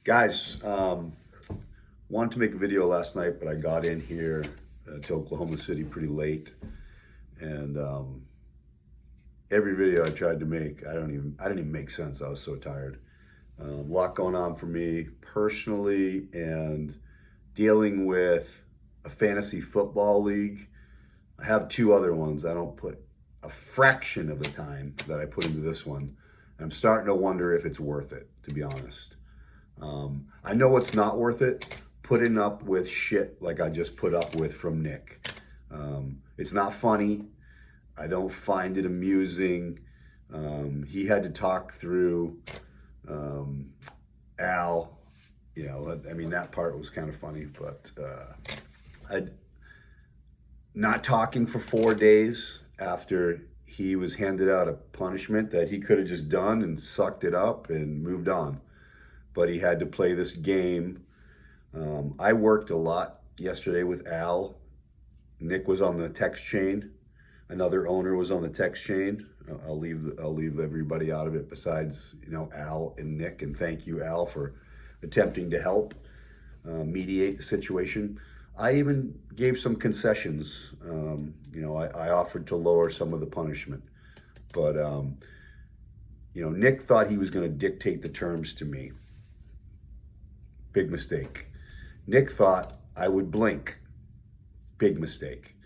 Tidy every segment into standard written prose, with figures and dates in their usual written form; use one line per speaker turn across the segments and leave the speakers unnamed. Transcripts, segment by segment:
Guys, wanted to make a video last night, but I got in here to Oklahoma City pretty late, and every video I tried to make, I didn't even make sense. I was so tired. A lot going on for me personally, and dealing with a fantasy football league. I have two other ones. I don't put a fraction of the time that I put into this one. I'm starting to wonder if it's worth it, to be honest. I know it's not worth it, putting up with shit like I just put up with from Nick. It's not funny. I don't find it amusing. He had to talk through Al. I mean, that part was kind of funny, but not talking for 4 days after he was handed out a punishment that he could have just done and sucked it up and moved on. But he had to play this game. I worked a lot yesterday with Al. Nick was on the text chain. Another owner was on the text chain. I'll leave everybody out of it besides Al and Nick. And thank you, Al, for attempting to help mediate the situation. I even gave some concessions. I offered to lower some of the punishment, but Nick thought he was going to dictate the terms to me. Big mistake. Nick thought I would blink. Big mistake.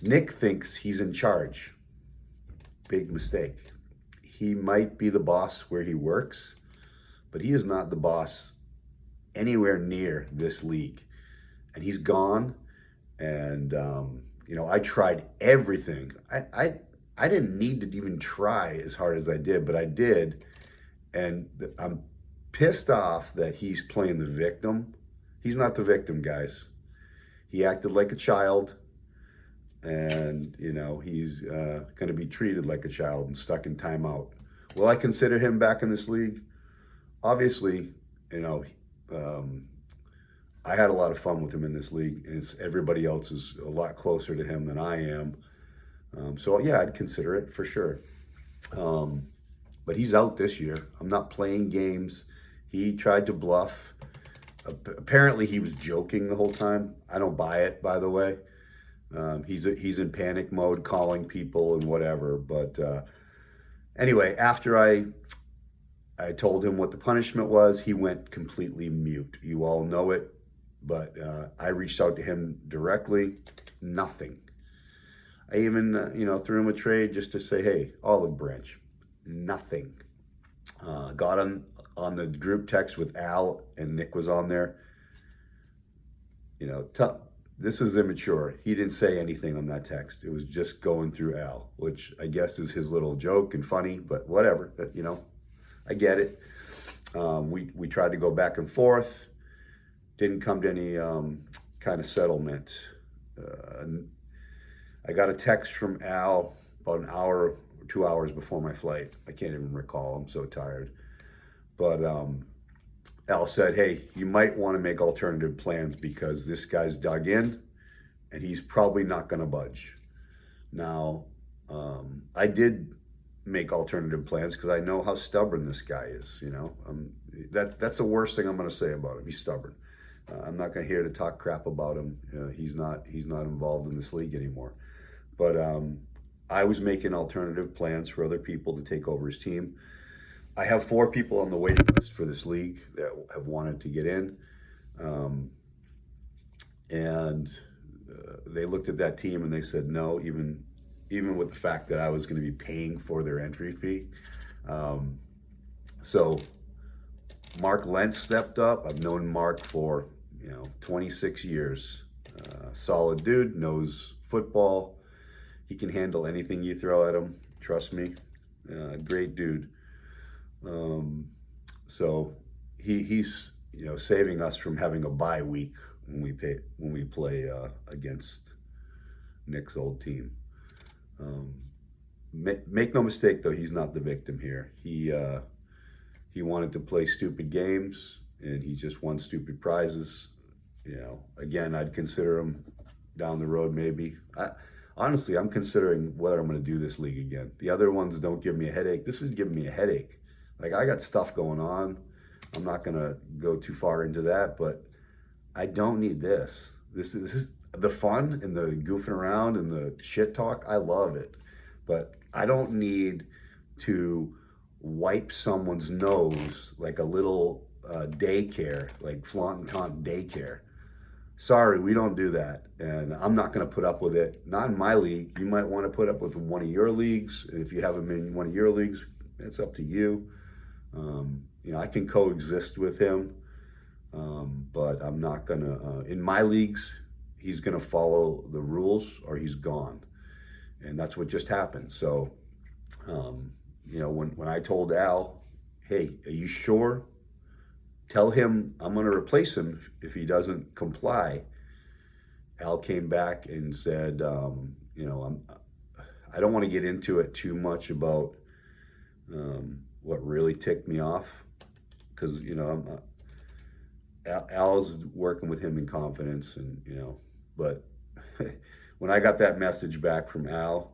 Nick thinks he's in charge. Big mistake. He might be the boss where he works, but he is not the boss anywhere near this league. And he's gone. And, I tried everything. I didn't need to even try as hard as I did, but I did. And I'm pissed off that he's playing the victim. He's not the victim, guys. He acted like a child, and he's going to be treated like a child and stuck in timeout. Will I consider him back in this league? Obviously, I had a lot of fun with him in this league, and everybody else is a lot closer to him than I am. So yeah, I'd consider it for sure. But he's out this year. I'm not playing games. He tried to bluff. Apparently he was joking the whole time. I don't buy it, by the way. He's in panic mode, calling people and whatever. But anyway, after I told him what the punishment was, he went completely mute. You all know it, but I reached out to him directly. Nothing. I even threw him a trade just to say, hey, olive branch. Nothing. Got on the group text with Al, and Nick was on there. This is immature. He didn't say anything on that text. It was just going through Al, which I guess is his little joke and funny, but whatever. But, I get it. We tried to go back and forth. Didn't come to any kind of settlement. I got a text from Al about an hour or 2 hours before my flight. I can't even recall. I'm so tired. But Al said, hey, you might want to make alternative plans because this guy's dug in and he's probably not going to budge. Now, I did make alternative plans because I know how stubborn this guy is. That's the worst thing I'm going to say about him. He's stubborn. I'm not going to hear to talk crap about him. He's not involved in this league anymore. But I was making alternative plans for other people to take over his team. I have 4 people on the waiting list for this league that have wanted to get in. They looked at that team and they said no, even with the fact that I was going to be paying for their entry fee. So Mark Lentz stepped up. I've known Mark for 26 years. Solid dude, knows football. He can handle anything you throw at him. Trust me. Great dude. So he's saving us from having a bye week when we play against Nick's old team. Make no mistake though, he's not the victim here. He wanted to play stupid games and he just won stupid prizes. Again, I'd consider him down the road maybe. Honestly, I'm considering whether I'm going to do this league again. The other ones don't give me a headache. This is giving me a headache. Like, I got stuff going on. I'm not going to go too far into that, but I don't need this. This is the fun and the goofing around and the shit talk. I love it, but I don't need to wipe someone's nose like a little daycare, like flaunt and taunt daycare. Sorry, we don't do that, and I'm not going to put up with it. Not in my league. You might want to put up with one of your leagues. If you have him in one of your leagues, it's up to you. I can coexist with him, but I'm not gonna. In my leagues, he's gonna follow the rules or he's gone, and that's what just happened. So, when I told Al, "Hey, are you sure?" Tell him I'm going to replace him if he doesn't comply. Al came back and said, I don't want to get into it too much about what really ticked me off, because Al's working with him in confidence, and but when I got that message back from Al,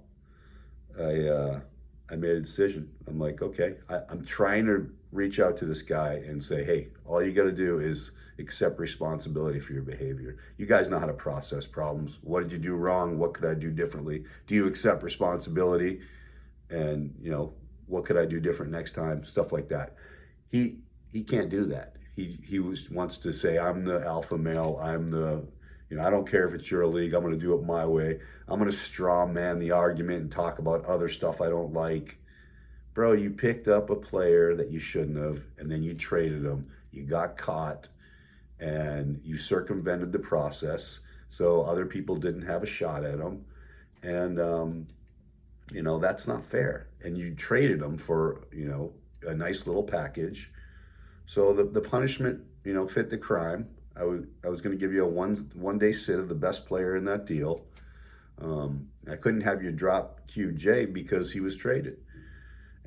I made a decision. I'm like, okay, I'm trying to reach out to this guy and say, hey, all you got to do is accept responsibility for your behavior. You guys know how to process problems. What did you do wrong? What could I do differently? Do you accept responsibility? And, what could I do different next time? Stuff like that. He can't do that. He wants to say, I'm the alpha male. I'm the, I don't care if it's your league. I'm going to do it my way. I'm going to straw man the argument and talk about other stuff I don't like. Bro, you picked up a player that you shouldn't have, and then you traded him. You got caught, and you circumvented the process, so other people didn't have a shot at him. And, that's not fair. And you traded him for, a nice little package. So the punishment, fit the crime. I was going to give you a one-day sit of the best player in that deal. I couldn't have you drop QJ because he was traded.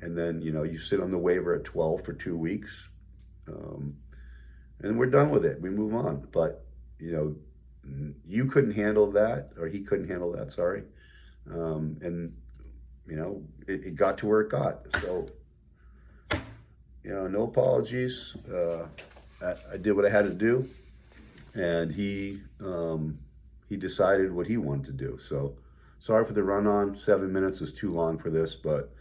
And then, you sit on the waiver at 12 for 2 weeks. And we're done with it. We move on. But, you couldn't handle that, or he couldn't handle that, sorry. And, it got to where it got. So, no apologies. I did what I had to do. And he decided what he wanted to do. So, sorry for the run-on. 7 minutes is too long for this, but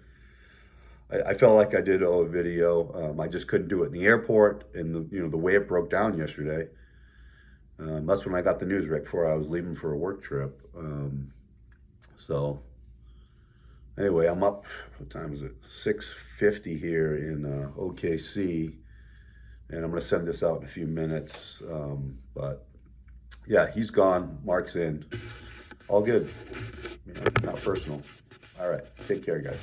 I felt like I did a video. I just couldn't do it in the airport, and the way it broke down yesterday. That's when I got the news right before I was leaving for a work trip. So anyway, I'm up. What time is it? 6:50 here in OKC, and I'm gonna send this out in a few minutes. But yeah, he's gone. Mark's in. All good. Not personal. All right. Take care, guys.